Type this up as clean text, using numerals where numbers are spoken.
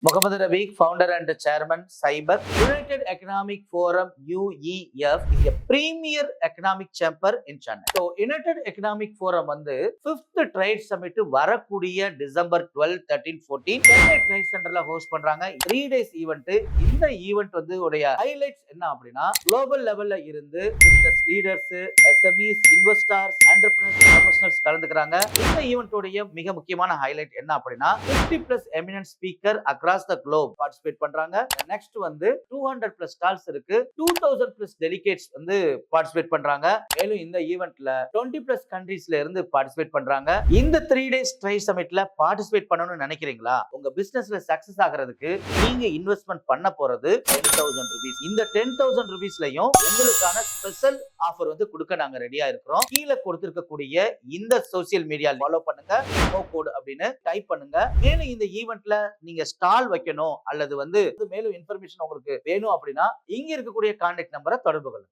Mohammad Rafiq, founder and chairman, Cyber. United Economic Forum UEF is a premier economic chamber in Chennai. So, United Economic Forum வந்து 5th Trade Summit வரக்கூடிய December 12, 13, 14 Chennai trade சென்டர்ல host பண்றாங்க. 3 days event. இந்த event வந்து உடைய highlights என்ன அப்படின்னா global லெவல்ல இருந்து business leaders, SMEs, investors, entrepreneurs, professionals கலந்துக்கிறாங்க. இந்த ஈவெண்ட் உடைய மிக முக்கியமான ஹைலைட் என்ன அப்படின்னா 50+ eminent speaker across the globe participate பண்றாங்க. நெக்ஸ்ட் வந்து 200+ ஸ்டால்ஸ் இருக்கு. 2000+ டெலிகேட்ஸ் வந்து பார்ட்டிசிபேட் பண்றாங்க. மேலும் இந்த ஈவென்ட்ல 20+ கண்ட்ரீஸ்ல இருந்து பார்ட்டிசிபேட் பண்றாங்க. இந்த 3 days ட்ரேட் சமிட்ல பார்ட்டிசிபேட் பண்ணணும்னு நினைக்கிறீங்களா? உங்க பிசினஸ்ல சக்சஸ் ஆகிறதுக்கு நீங்க இன்வெஸ்ட்மெண்ட் பண்ண போறது 10,000 rupees. இந்த 10,000 rupeesலயும் உங்களுக்கான ஸ்பெஷல் ஆஃபர் வந்து கொடுக்க நாங்க ரெடியா இருக்கிறோம். கீழே கொடுத்திருக்கக்கூடிய இந்த சோசியல் மீடியா ஃபாலோ பண்ணுங்க. ப்ரோமோ கோட் அப்படின்னு டைப் பண்ணுங்க. மேலும் இந்த ஈவென்ட்ல நீங்க ஸ்டால் வைக்கணும் அல்லது வந்து மேலும் இன்ஃபர்மேஷன் உங்களுக்கு வேணும் அப்படின்னா இங்க இருக்கக்கூடிய கான்டாக்ட் நம்பரை தொடர்பு கொள்ளுங்க.